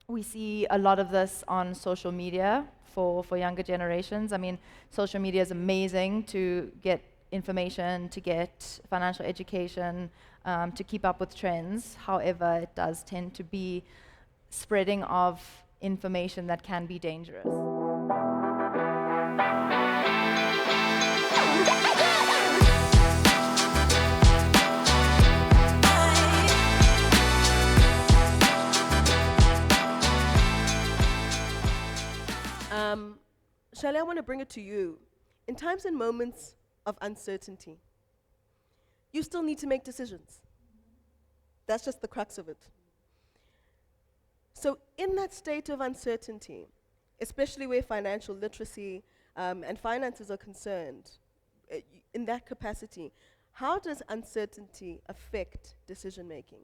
We see a lot of this on social media for younger generations. I mean, social media is amazing to get information, to get financial education, to keep up with trends. However, it does tend to be spreading of information that can be dangerous. Shirley, I want to bring it to you. In times and moments of uncertainty, you still need to make decisions. That's just the crux of it. So in that state of uncertainty, especially where financial literacy and finances are concerned, in that capacity, how does uncertainty affect decision making?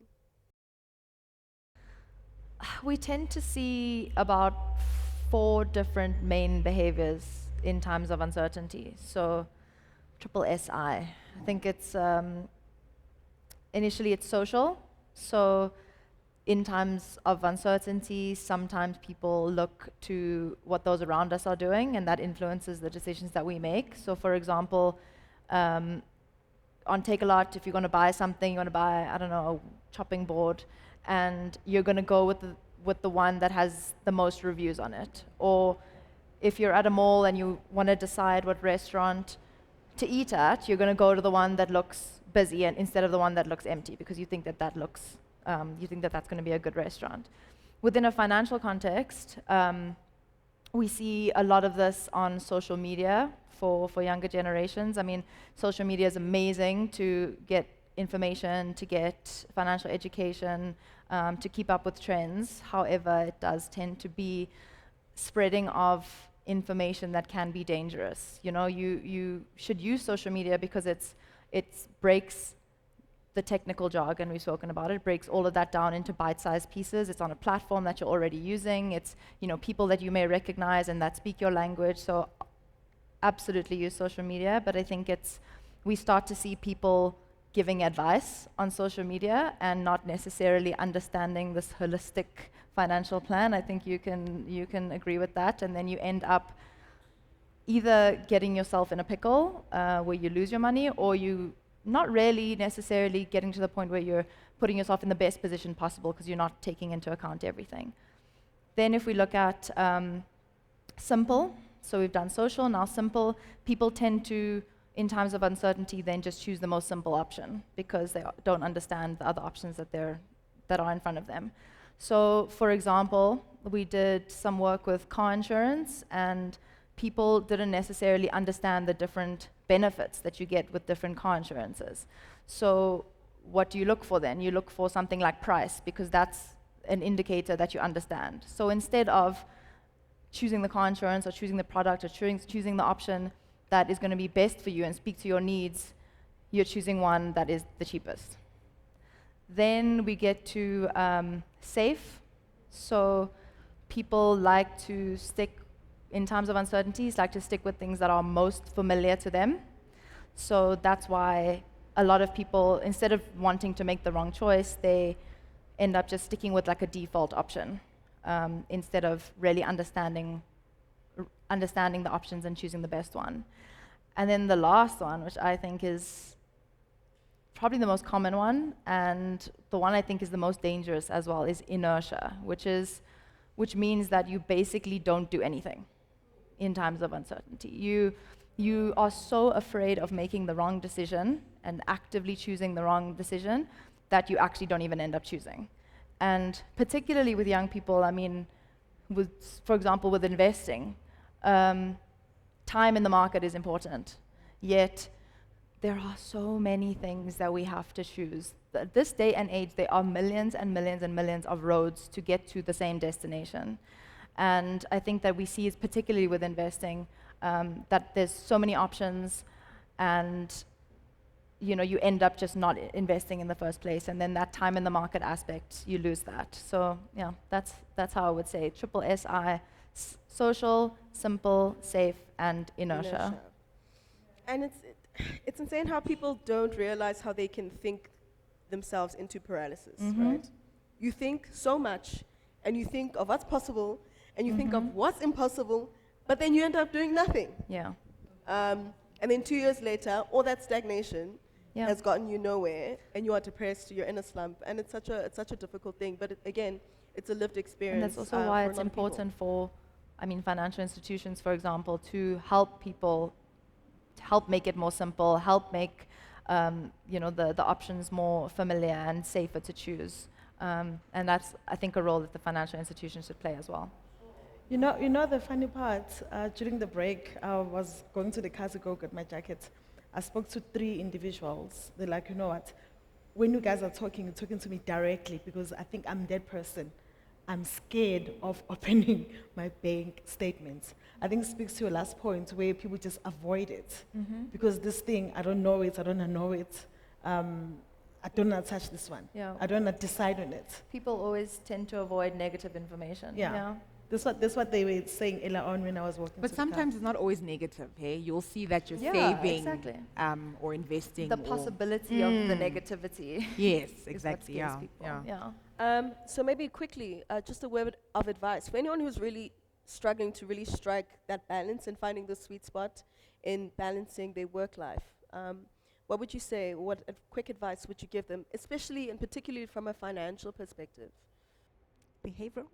We tend to see about 4 different main behaviors in times of uncertainty. So triple SI. I think it's initially it's social. So in times of uncertainty, sometimes people look to what those around us are doing, and that influences the decisions that we make. So for example, on Take-A-Lot, if you're going to buy something, you want to buy, I don't know, a chopping board, and you're going to go with the one that has the most reviews on it. Or if you're at a mall and you want to decide what restaurant to eat at, you're going to go to the one that looks busy and instead of the one that looks empty, because you think that that's going to be a good restaurant. Within a financial context, we see a lot of this on social media for younger generations. I mean, social media is amazing to get information, to get financial education, to keep up with trends. However, it does tend to be spreading of information that can be dangerous. You know, you should use social media because it breaks the technical jargon, we've spoken about it, breaks all of that down into bite-sized pieces. It's on a platform that you're already using. It's, you know, people that you may recognize and that speak your language. So absolutely use social media, but I think we start to see people giving advice on social media and not necessarily understanding this holistic financial plan. I think you can agree with that, and then you end up either getting yourself in a pickle where you lose your money, or you not really necessarily getting to the point where you're putting yourself in the best position possible because you're not taking into account everything. Then if we look at simple, so we've done social, now simple, people tend to, in times of uncertainty, then just choose the most simple option because they don't understand the other options that are in front of them. So for example, we did some work with car insurance, and people didn't necessarily understand the different benefits that you get with different car insurances. So what do you look for then? You look for something like price, because that's an indicator that you understand. So instead of choosing the car insurance or choosing the product or choosing the option that is going to be best for you and speak to your needs, you're choosing one that is the cheapest. Then we get to safe. So people like to stick, in times of uncertainties, like to stick with things that are most familiar to them. So that's why a lot of people, instead of wanting to make the wrong choice, they end up just sticking with like a default option instead of really understanding the options and choosing the best one. And then the last one, which I think is probably the most common one, and the one I think is the most dangerous as well, is inertia, which means that you basically don't do anything in times of uncertainty. You are so afraid of making the wrong decision and actively choosing the wrong decision that you actually don't even end up choosing. And particularly with young people, I mean, for example, with investing, time in the market is important, yet there are so many things that we have to choose. At this day and age, there are millions and millions and millions of roads to get to the same destination. And I think that we see, particularly with investing, that there's so many options, and you know, you end up just not investing in the first place, and then that time in the market aspect, you lose that. So yeah, that's how I would say triple SI: social, simple, safe, and inertia. And it's insane how people don't realize how they can think themselves into paralysis, right? You think so much, and you think of what's possible, and you think of what's impossible, but then you end up doing nothing. Yeah. And then 2 years later, all that stagnation Yeah. has gotten you nowhere, and you are depressed, you're in a slump, and it's such a difficult thing. But again, it's a lived experience. And that's also why it's important for, financial institutions, for example, to help people, to help make it more simple, help make, the options more familiar and safer to choose. And that's, I think, a role that the financial institutions should play as well. You know the funny part, during the break, I was going to the car to go get my jacket. I spoke to 3 individuals. They're like, you know what, when you guys are talking, you're talking to me directly because I think I'm that person. I'm scared of opening my bank statements. I think it speaks to your last point where people just avoid it. Because this thing, I don't know it, I don't know it. I don't want to touch this one. Yeah. I don't want to decide on it. People always tend to avoid negative information. Yeah. That's what they were saying earlier on when I was walking. But to the car. sometimes it's not always negative, hey? You'll see that you're Yeah, saving exactly. or investing. The or- possibility of the negativity. Yes, is what exactly. scares Yeah, people. yeah. So maybe quickly, just a word of advice for anyone who's really struggling to really strike that balance and finding the sweet spot in balancing their work life. What would you say? What quick advice would you give them, especially and particularly from a financial perspective? Behavioral?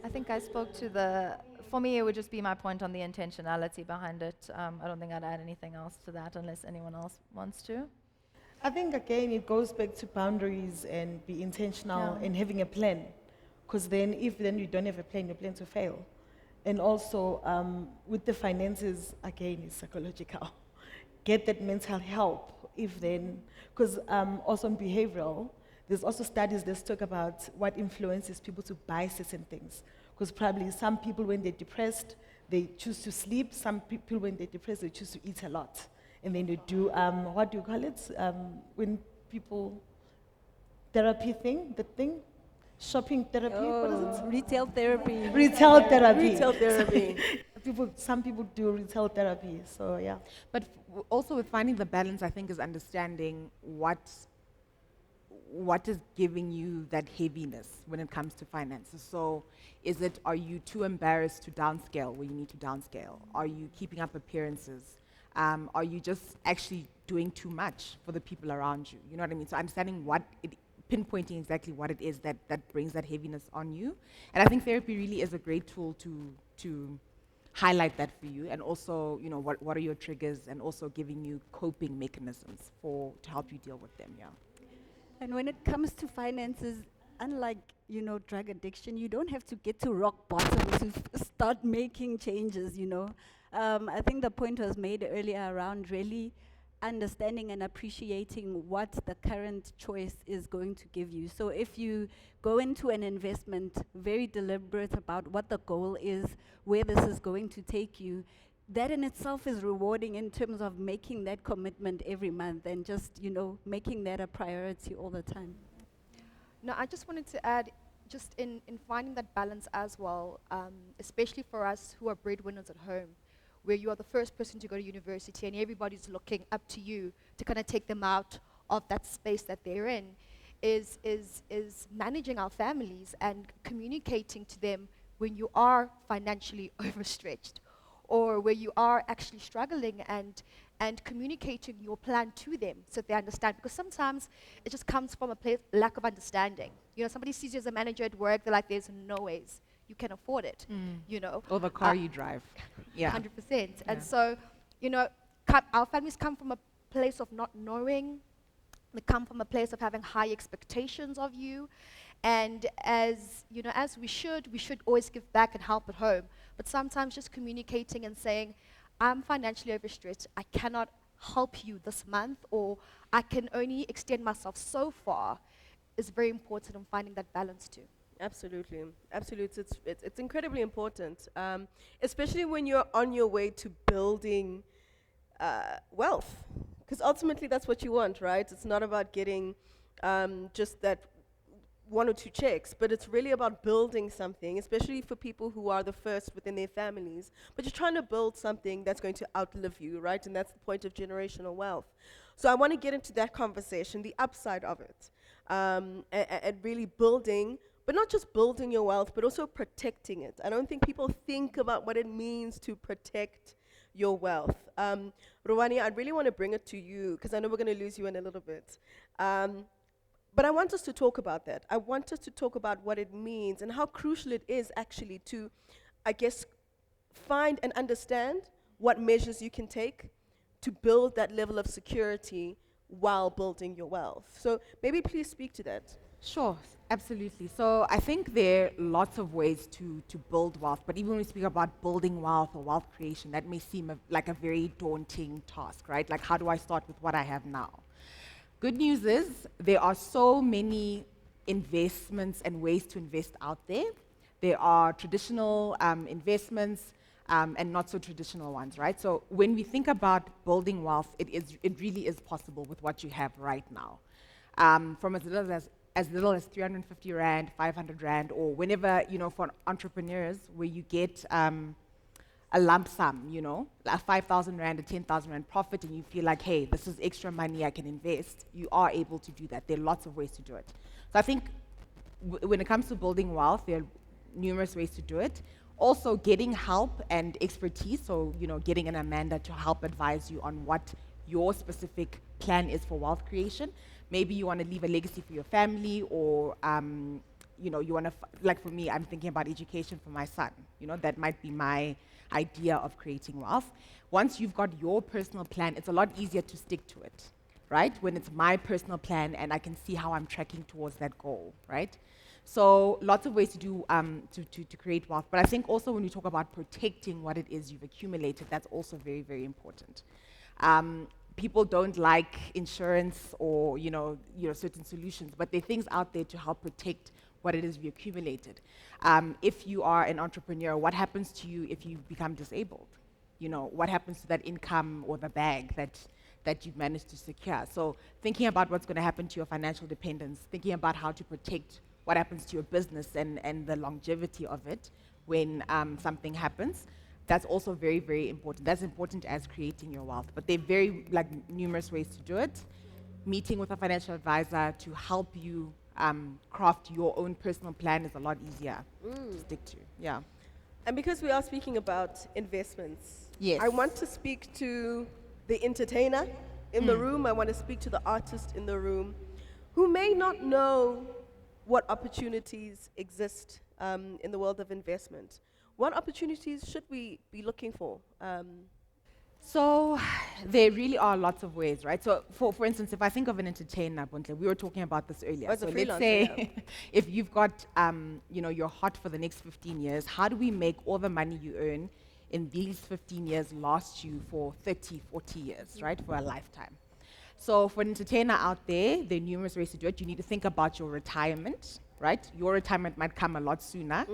I think I spoke to for me, it would just be my point on the intentionality behind it. I don't think I'd add anything else to that unless anyone else wants to. I think again it goes back to boundaries and be intentional Yeah. and having a plan. Because then if then you don't have a plan, you plan to fail. And also with the finances, again, it's psychological. Get that mental help if then, because also in behavioral, there's also studies that talk about what influences people to buy certain things. Because probably some people when they're depressed, they choose to sleep. Some people when they're depressed, they choose to eat a lot. And then they do, what do you call it? When people, therapy thing, the thing? Shopping therapy, what is it? Retail therapy. Retail therapy. Retail therapy. Some people do retail therapy, so yeah. But also with finding the balance, I think, is understanding what is giving you that heaviness when it comes to finances. So are you too embarrassed to downscale where you need to downscale? Are you keeping up appearances? Are you just actually doing too much for the people around you? You know what I mean? So understanding pinpointing exactly what it is that brings that heaviness on you. And I think therapy really is a great tool to highlight that for you, and also, what are your triggers, and also giving you coping mechanisms to help you deal with them, yeah. And when it comes to finances, unlike, drug addiction, you don't have to get to rock bottom to start making changes, I think the point was made earlier around really understanding and appreciating what the current choice is going to give you. So if you go into an investment very deliberate about what the goal is, where this is going to take you, that in itself is rewarding in terms of making that commitment every month and just, making that a priority all the time. No, I just wanted to add, just in finding that balance as well, especially for us who are breadwinners at home, where you are the first person to go to university and everybody's looking up to you to kind of take them out of that space that they're in, is managing our families and communicating to them when you are financially overstretched or where you are actually struggling, and communicating your plan to them so they understand. Because sometimes it just comes from a lack of understanding. Somebody sees you as a manager at work, they're like, there's no ways you can afford it, Or the car you drive. Yeah. 100%. And so, our families come from a place of not knowing. They come from a place of having high expectations of you. And as we should always give back and help at home. But sometimes just communicating and saying, I'm financially overstretched, I cannot help you this month, or I can only extend myself so far, is very important in finding that balance too. Absolutely. It's incredibly important, especially when you're on your way to building wealth, because ultimately that's what you want, right? It's not about getting just that 1 or 2 checks, but it's really about building something, especially for people who are the first within their families. But you're trying to build something that's going to outlive you, right? And that's the point of generational wealth. So I want to get into that conversation, the upside of it, and really building but not just building your wealth, but also protecting it. I don't think people think about what it means to protect your wealth. Rowani, I really want to bring it to you because I know we're going to lose you in a little bit. But I want us to talk about that. I want us to talk about what it means and how crucial it is actually to, I guess, find and understand what measures you can take to build that level of security while building your wealth. So maybe please speak to that. Sure, absolutely. So I think there are lots of ways to build wealth, but even when we speak about building wealth or wealth creation, that may seem like a very daunting task, right? Like, how do I start with what I have now? Good news is there are so many investments and ways to invest out there. There are traditional investments and not so traditional ones, right? So when we think about building wealth, it really is possible with what you have right now. From as little as 350 Rand, 500 Rand, or whenever, for entrepreneurs, where you get a lump sum, a 5,000 Rand, a 10,000 Rand profit, and you feel like, hey, this is extra money I can invest, you are able to do that. There are lots of ways to do it. So I think when it comes to building wealth, there are numerous ways to do it. Also, getting help and expertise, so, getting an Amanda to help advise you on what your specific plan is for wealth creation. Maybe you want to leave a legacy for your family, or you want to, like for me, I'm thinking about education for my son. That might be my idea of creating wealth. Once you've got your personal plan, it's a lot easier to stick to it, right? When it's my personal plan and I can see how I'm tracking towards that goal, right? So lots of ways to do to create wealth. But I think also when you talk about protecting what it is you've accumulated, that's also very, very important. People don't like insurance or certain solutions, but there are things out there to help protect what it is we accumulated. If you are an entrepreneur, what happens to you if you become disabled? What happens to that income or the bag that you've managed to secure? So thinking about what's going to happen to your financial dependence, thinking about how to protect what happens to your business and the longevity of it when something happens. That's also very, very important. That's important as creating your wealth. But there are very numerous ways to do it. Meeting with a financial advisor to help you craft your own personal plan is a lot easier to stick to. Yeah. And because we are speaking about investments, Yes. I want to speak to the entertainer in the room. I want to speak to the artist in the room who may not know what opportunities exist in the world of investment. What opportunities should we be looking for? So there really are lots of ways, right? So for instance, if I think of an entertainer, Buntle, we were talking about this earlier. As a So let's freelancer, say if you've got, you're hot for the next 15 years, how do we make all the money you earn in these 15 years last you for 30, 40 years, right? For a lifetime. So for an entertainer out there are numerous ways to do it. You need to think about your retirement, right? Your retirement might come a lot sooner.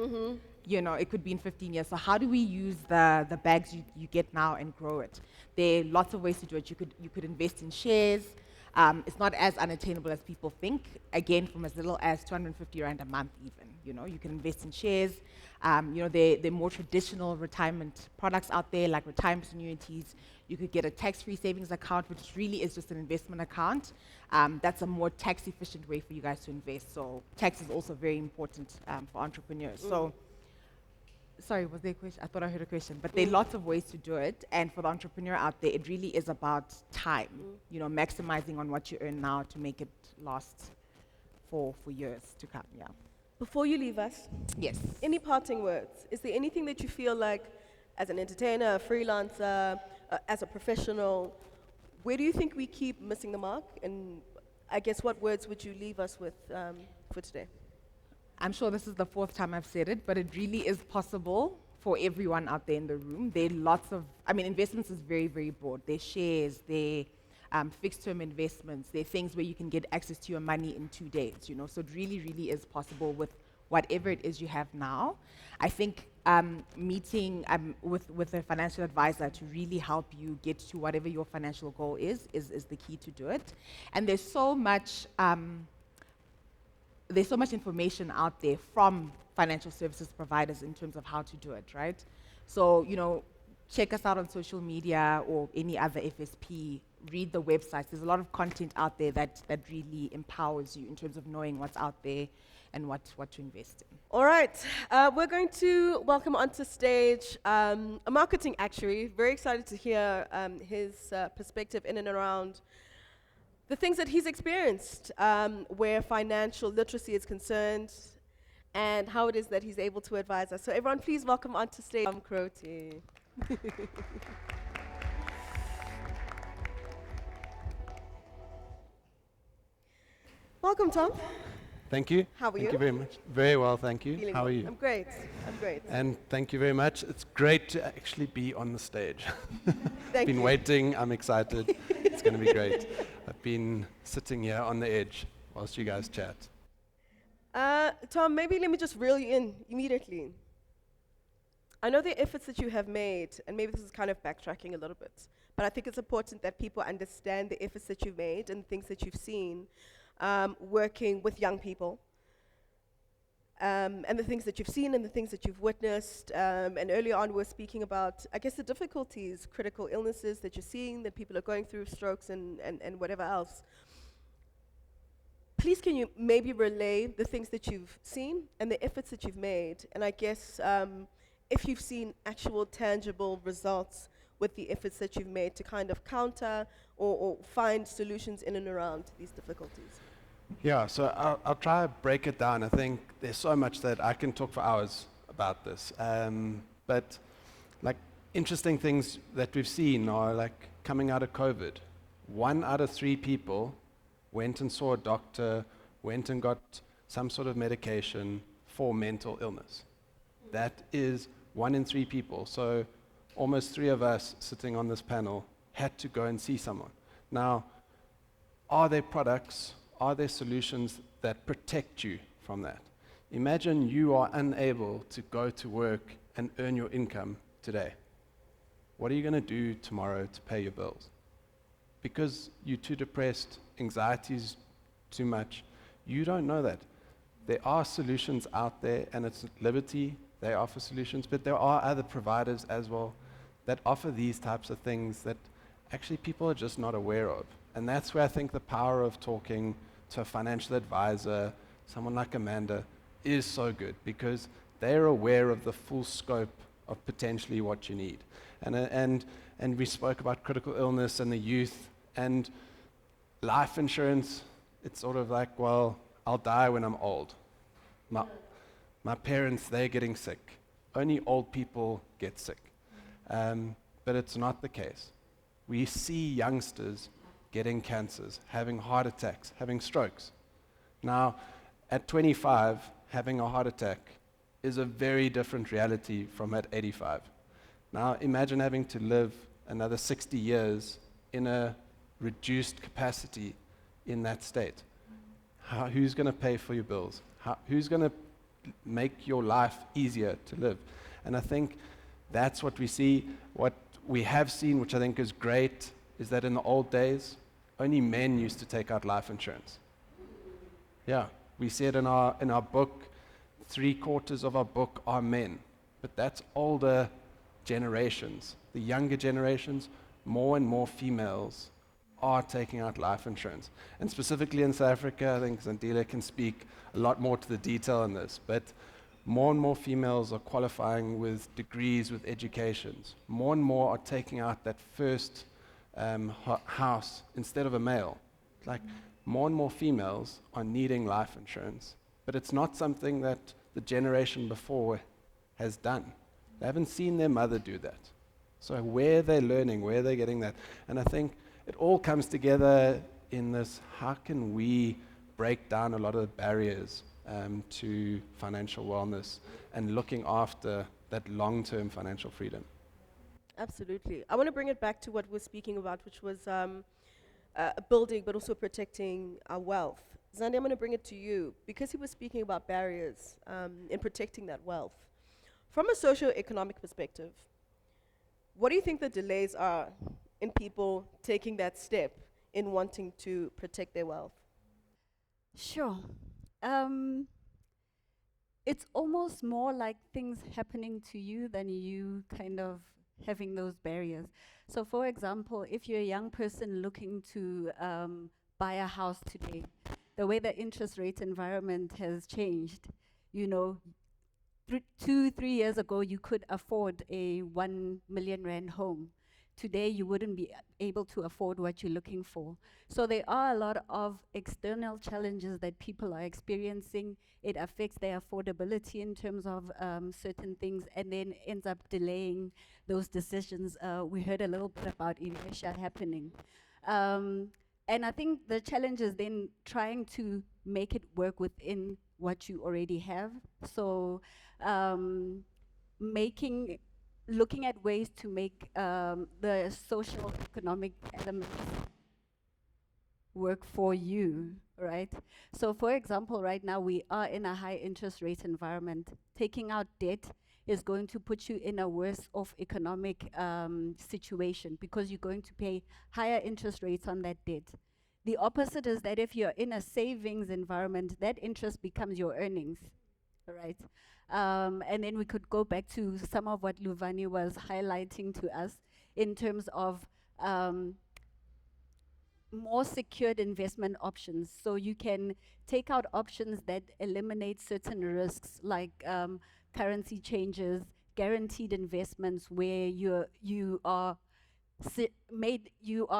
It could be in 15 years. So how do we use the bags you get now and grow it? There are lots of ways to do it. You could invest in shares. It's not as unattainable as people think. Again, from as little as 250 Rand a month even. You can invest in shares. There are more traditional retirement products out there like retirement annuities. You could get a tax-free savings account, which really is just an investment account. That's a more tax-efficient way for you guys to invest. So tax is also very important for entrepreneurs. So, sorry, was there a question? I thought I heard a question. But there are lots of ways to do it. And for the entrepreneur out there, it really is about time, maximizing on what you earn now to make it last for years to come, yeah. Before you leave us, Yes. any parting words? Is there anything that you feel like, as an entertainer, a freelancer, as a professional, where do you think we keep missing the mark? And I guess what words would you leave us with for today? I'm sure this is the fourth time I've said it, but it really is possible for everyone out there in the room. There are lots of, investments is very, very broad. There are shares, there are fixed-term investments, there are things where you can get access to your money in 2 days, So it really, really is possible with whatever it is you have now. I think meeting with a financial advisor to really help you get to whatever your financial goal is the key to do it. And there's so much information out there from financial services providers in terms of how to do it, right? So, check us out on social media or any other FSP, read the websites. There's a lot of content out there that really empowers you in terms of knowing what's out there and what to invest in. All right, we're going to welcome onto stage a marketing actuary. Very excited to hear his perspective in and around the things that he's experienced where financial literacy is concerned and how it is that he's able to advise us. So everyone, please welcome onto stage Crotty. Welcome, Tom. Thank you. How are Thank you? you very much. Very well, thank you. Feeling How are well? you? I'm great. I'm great. And thank you very much. It's great to actually be on the stage. Thank Been you. waiting. I'm excited. It's going to be great. I've been sitting here on the edge whilst you guys chat. Tom, maybe let me just reel you in immediately. I know the efforts that you have made, and maybe this is kind of backtracking a little bit, but I think it's important that people understand the efforts that you've made and things that you've seen working with young people. And the things that you've seen and the things that you've witnessed. And earlier on, we were speaking about, I guess, the difficulties, critical illnesses that you're seeing, that people are going through, strokes and whatever else. Please, can you maybe relay the things that you've seen and the efforts that you've made? And I guess if you've seen actual tangible results with the efforts that you've made to kind of counter or find solutions in and around these difficulties. Yeah, so I'll try to break it down. I think there's so much that I can talk for hours about this. But like interesting things that we've seen are like coming out of COVID. 1 out of 3 people went and saw a doctor, went and got some sort of medication for mental illness. That is 1 in 3 people. So almost 3 of us sitting on this panel had to go and see someone. Now, are there products? Are there solutions that protect you from that? Imagine you are unable to go to work and earn your income today. What are you going to do tomorrow to pay your bills? Because you're too depressed, anxiety's too much, you don't know that. There are solutions out there, and it's Liberty, they offer solutions, but there are other providers as well that offer these types of things that actually people are just not aware of. And that's where I think the power of talking to a financial advisor, someone like Amanda, is so good, because they're aware of the full scope of potentially what you need. And we spoke about critical illness and the youth, and life insurance, it's sort of like, well, I'll die when I'm old. My parents, they're getting sick. Only old people get sick. But it's not the case. We see youngsters getting cancers, having heart attacks, having strokes. Now, at 25, having a heart attack is a very different reality from at 85. Now, imagine having to live another 60 years in a reduced capacity in that state. Who's going to pay for your bills? Who's going to make your life easier to live? And I think that's what we see. What we have seen, which I think is great, is that in the old days, only men used to take out life insurance. Yeah, we see it in our book. 3/4 of our book are men. But that's older generations. The younger generations, more and more females are taking out life insurance. And specifically in South Africa, I think Zandila can speak a lot more to the detail on this, but more and more females are qualifying with degrees, with educations. More and more are taking out that first house instead of a male. Like, more and more females are needing life insurance, but it's not something that the generation before has done. They haven't seen their mother do that. So where are they learning? Where are they getting that? And I think it all comes together in this, how can we break down a lot of the barriers to financial wellness and looking after that long-term financial freedom? Absolutely. I want to bring it back to what we're speaking about, which was building but also protecting our wealth. Zandi, I'm going to bring it to you, because he was speaking about barriers in protecting that wealth. From a socio-economic perspective, what do you think the delays are in people taking that step in wanting to protect their wealth? Sure. It's almost more like things happening to you than you kind of having those barriers. So for example, if you're a young person looking to buy a house today, the way the interest rate environment has changed. You know, 2, 3 years ago, you could afford a 1 million rand home. Today, you wouldn't be able to afford what you're looking for. So there are a lot of external challenges that people are experiencing. It affects their affordability in terms of certain things, and then ends up delaying those decisions. We heard a little bit about inertia happening. And I think the challenge is then trying to make it work within what you already have. So looking at ways to make the social economic elements work for you, right? So for example, right now we are in a high interest rate environment. Taking out debt is going to put you in a worse off economic situation because you're going to pay higher interest rates on that debt. The opposite is that if you're in a savings environment, that interest becomes your earnings, right? And then we could go back to some of what Luvani was highlighting to us in terms of more secured investment options. So you can take out options that eliminate certain risks like currency changes, guaranteed investments where you are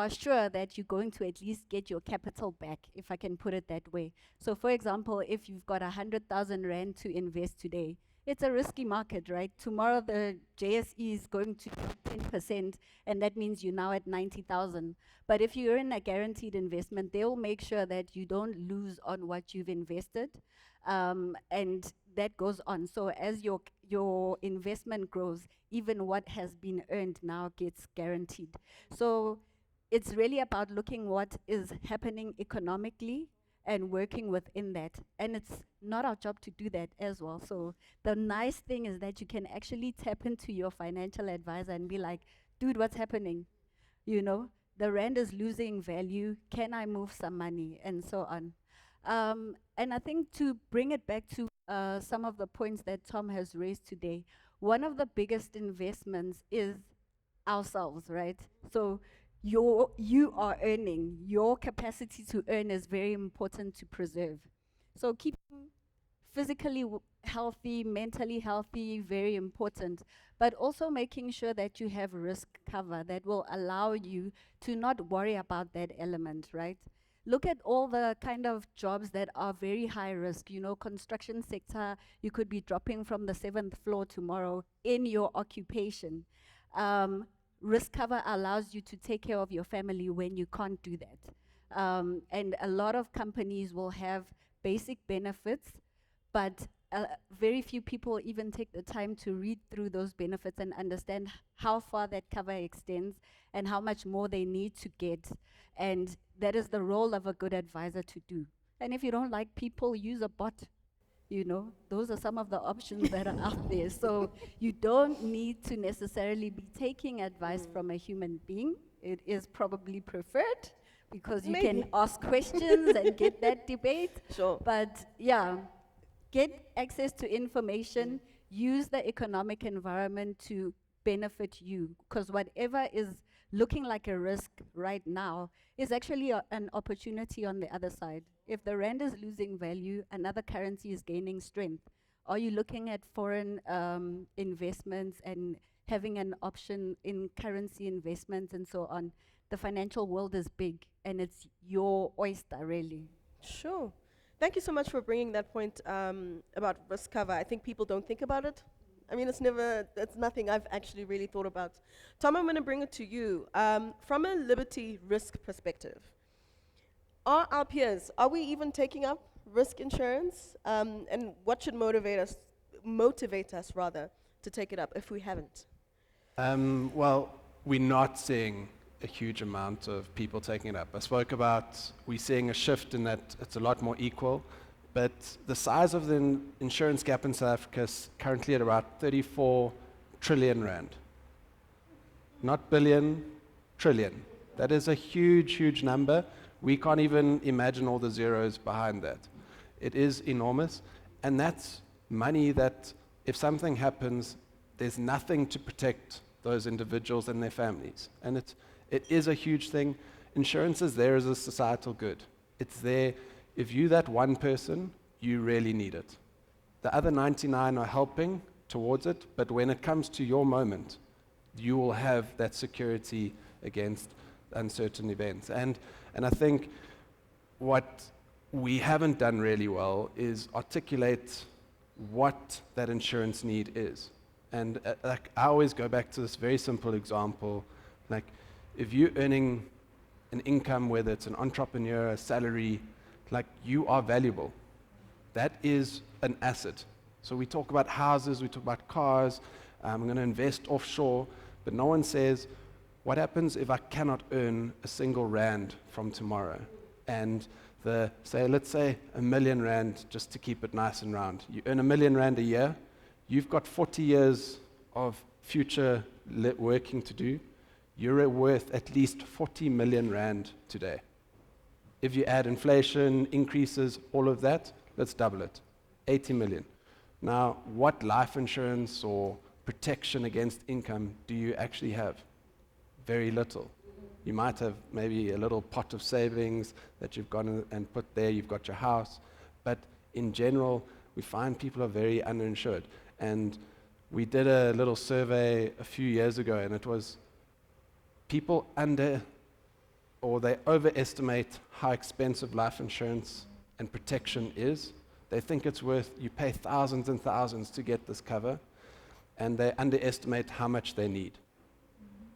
sure that you're going to at least get your capital back, if I can put it that way. So for example, if you've got 100,000 Rand to invest today, it's a risky market, right? Tomorrow the JSE is going to 10%, and that means you're now at 90,000. But if you're in a guaranteed investment, they'll make sure that you don't lose on what you've invested, and that goes on. So as your investment grows, even what has been earned now gets guaranteed. So it's really about looking what is happening economically and working within that. And it's not our job to do that as well. So the nice thing is that you can actually tap into your financial advisor and be like, dude, what's happening? You know, the Rand is losing value. Can I move some money? And so on. And I think to bring it back to some of the points that Tom has raised today, one of the biggest investments is ourselves, right? So you are earning. Your capacity to earn is very important to preserve. So keeping physically healthy, mentally healthy, very important, but also making sure that you have risk cover that will allow you to not worry about that element, right? Look at all the kind of jobs that are very high risk, you know, construction sector, you could be dropping from the 7th floor tomorrow in your occupation. Risk cover allows you to take care of your family when you can't do that. And a lot of companies will have basic benefits, but very few people even take the time to read through those benefits and understand how far that cover extends and how much more they need to get. And that is the role of a good advisor to do. And if you don't like people, use a bot. You know, those are some of the options that are out there. So you don't need to necessarily be taking advice from a human being. It is probably preferred because you can ask questions and get that debate. Sure. But yeah, get access to information, use the economic environment to benefit you, because whatever is looking like a risk right now is actually an opportunity on the other side. If the Rand is losing value, another currency is gaining strength. Are you looking at foreign investments and having an option in currency investments and so on? The financial world is big, and it's your oyster, really. Sure. Thank you so much for bringing that point about risk cover. I think people don't think about it. I mean, it's nothing I've actually really thought about. Tom, I'm going to bring it to you. From a Liberty risk perspective, are our peers, are we even taking up risk insurance? And what should motivate us rather, to take it up if we haven't? Well, we're not seeing a huge amount of people taking it up. I spoke about we're seeing a shift in that it's a lot more equal, but the size of the insurance gap in South Africa is currently at about 34 trillion Rand. Not billion, trillion. That is a huge, huge number. We can't even imagine all the zeros behind that. It is enormous, and that's money that if something happens, there's nothing to protect those individuals and their families. And it is a huge thing. Insurance is there as a societal good. It's there. if you that one person, you really need it. The other 99 are helping towards it, but when it comes to your moment, you will have that security against uncertain events. And I think what we haven't done really well is articulate what that insurance need is. And like I always go back to this very simple example, like if you're earning an income, whether it's an entrepreneur, a salary, like you are valuable. That is an asset. So we talk about houses, we talk about cars, I'm going to invest offshore, but no one says, what happens if I cannot earn a single rand from tomorrow? And let's say R1 million, just to keep it nice and round. You earn R1 million a year, you've got 40 years of future working to do, you're worth at least 40 million rand today. If you add inflation, increases, all of that, let's double it, 80 million. Now, what life insurance or protection against income do you actually have? Very little. You might have maybe a little pot of savings that you've gone and put there, you've got your house, but in general, we find people are very uninsured. And we did a little survey a few years ago, and it was people they overestimate how expensive life insurance and protection is. They think it's worth, you pay thousands and thousands to get this cover, and they underestimate how much they need.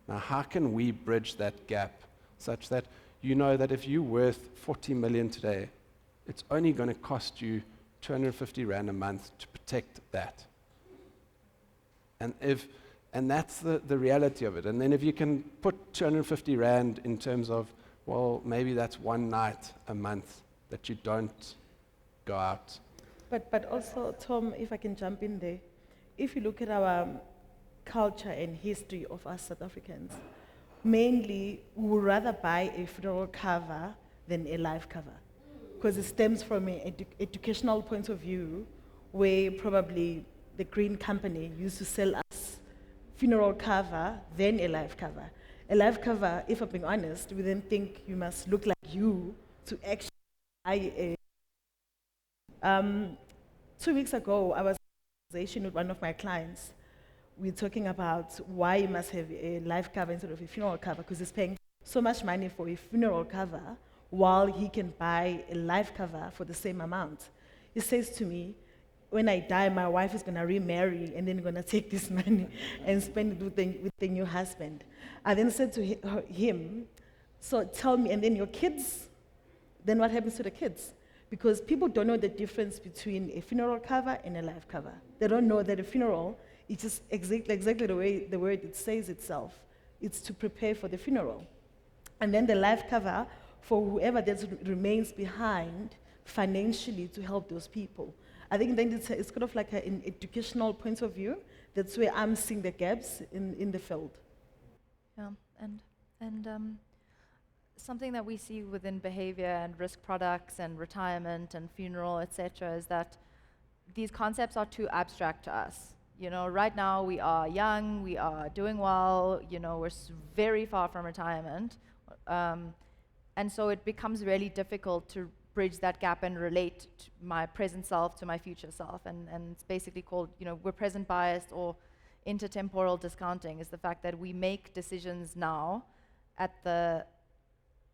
Now, how can we bridge that gap such that you know that if you're worth 40 million today, it's only going to cost you 250 rand a month to protect that? And that's the reality of it. And then if you can put 250 rand in terms of, well, maybe that's one night a month that you don't go out. But also, Tom, if I can jump in there, if you look at our culture and history of us South Africans, mainly we would rather buy a funeral cover than a life cover, because it stems from an educational point of view, where probably the Green Company used to sell us funeral cover than a life cover. A life cover, if I'm being honest, we then think you must look like you to actually buy a. 2 weeks ago, I was in a conversation with one of my clients. We're talking about why you must have a life cover instead of a funeral cover, because he's paying so much money for a funeral cover while he can buy a life cover for the same amount. He says to me, when I die, my wife is going to remarry and then going to take this money and spend it with the new husband. I then said to him, so tell me, and then your kids, then what happens to the kids? Because people don't know the difference between a funeral cover and a life cover. They don't know that a funeral is just exactly the way the word it says itself. It's to prepare for the funeral. And then the life cover for whoever that remains behind financially to help those people. I think then it's kind of like an educational point of view. That's where I'm seeing the gaps in the field. Yeah, and something that we see within behavior and risk products and retirement and funeral, etc., is that these concepts are too abstract to us. You know, right now we are young, we are doing well, you know, we're very far from retirement, and so it becomes really difficult to bridge that gap and relate to my present self to my future self, and it's basically called, you know, we're present biased, or intertemporal discounting is the fact that we make decisions now at the,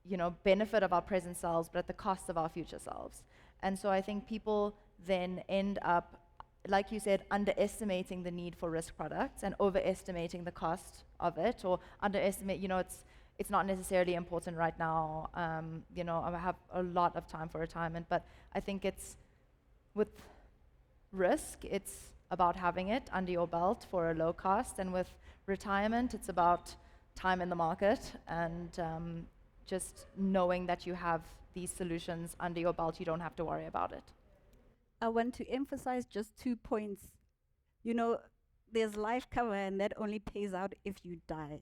you know, benefit of our present selves, but at the cost of our future selves. And so I think people then end up, like you said, underestimating the need for risk products and overestimating the cost of it, or underestimate, you know, it's not necessarily important right now. You know, I have a lot of time for retirement, but I think it's, with risk, it's about having it under your belt for a low cost, and with retirement, it's about time in the market and just knowing that you have these solutions under your belt, you don't have to worry about it. I want to emphasize just 2 points. You know, there's life cover, and that only pays out if you die.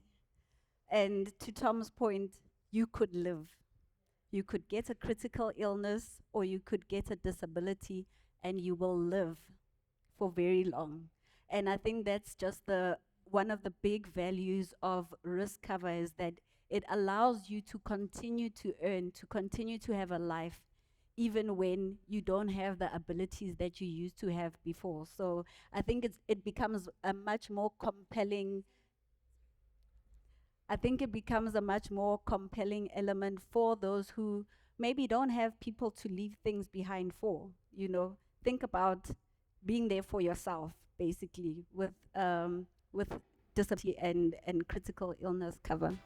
And to Tom's point, you could live. You could get a critical illness, or you could get a disability, and you will live for very long. And I think that's just one of the big values of risk cover, is that it allows you to continue to earn, to continue to have a life, even when you don't have the abilities that you used to have before. So I think it becomes a much more compelling element for those who maybe don't have people to leave things behind for, you know. Think about being there for yourself, basically, with disability and critical illness cover.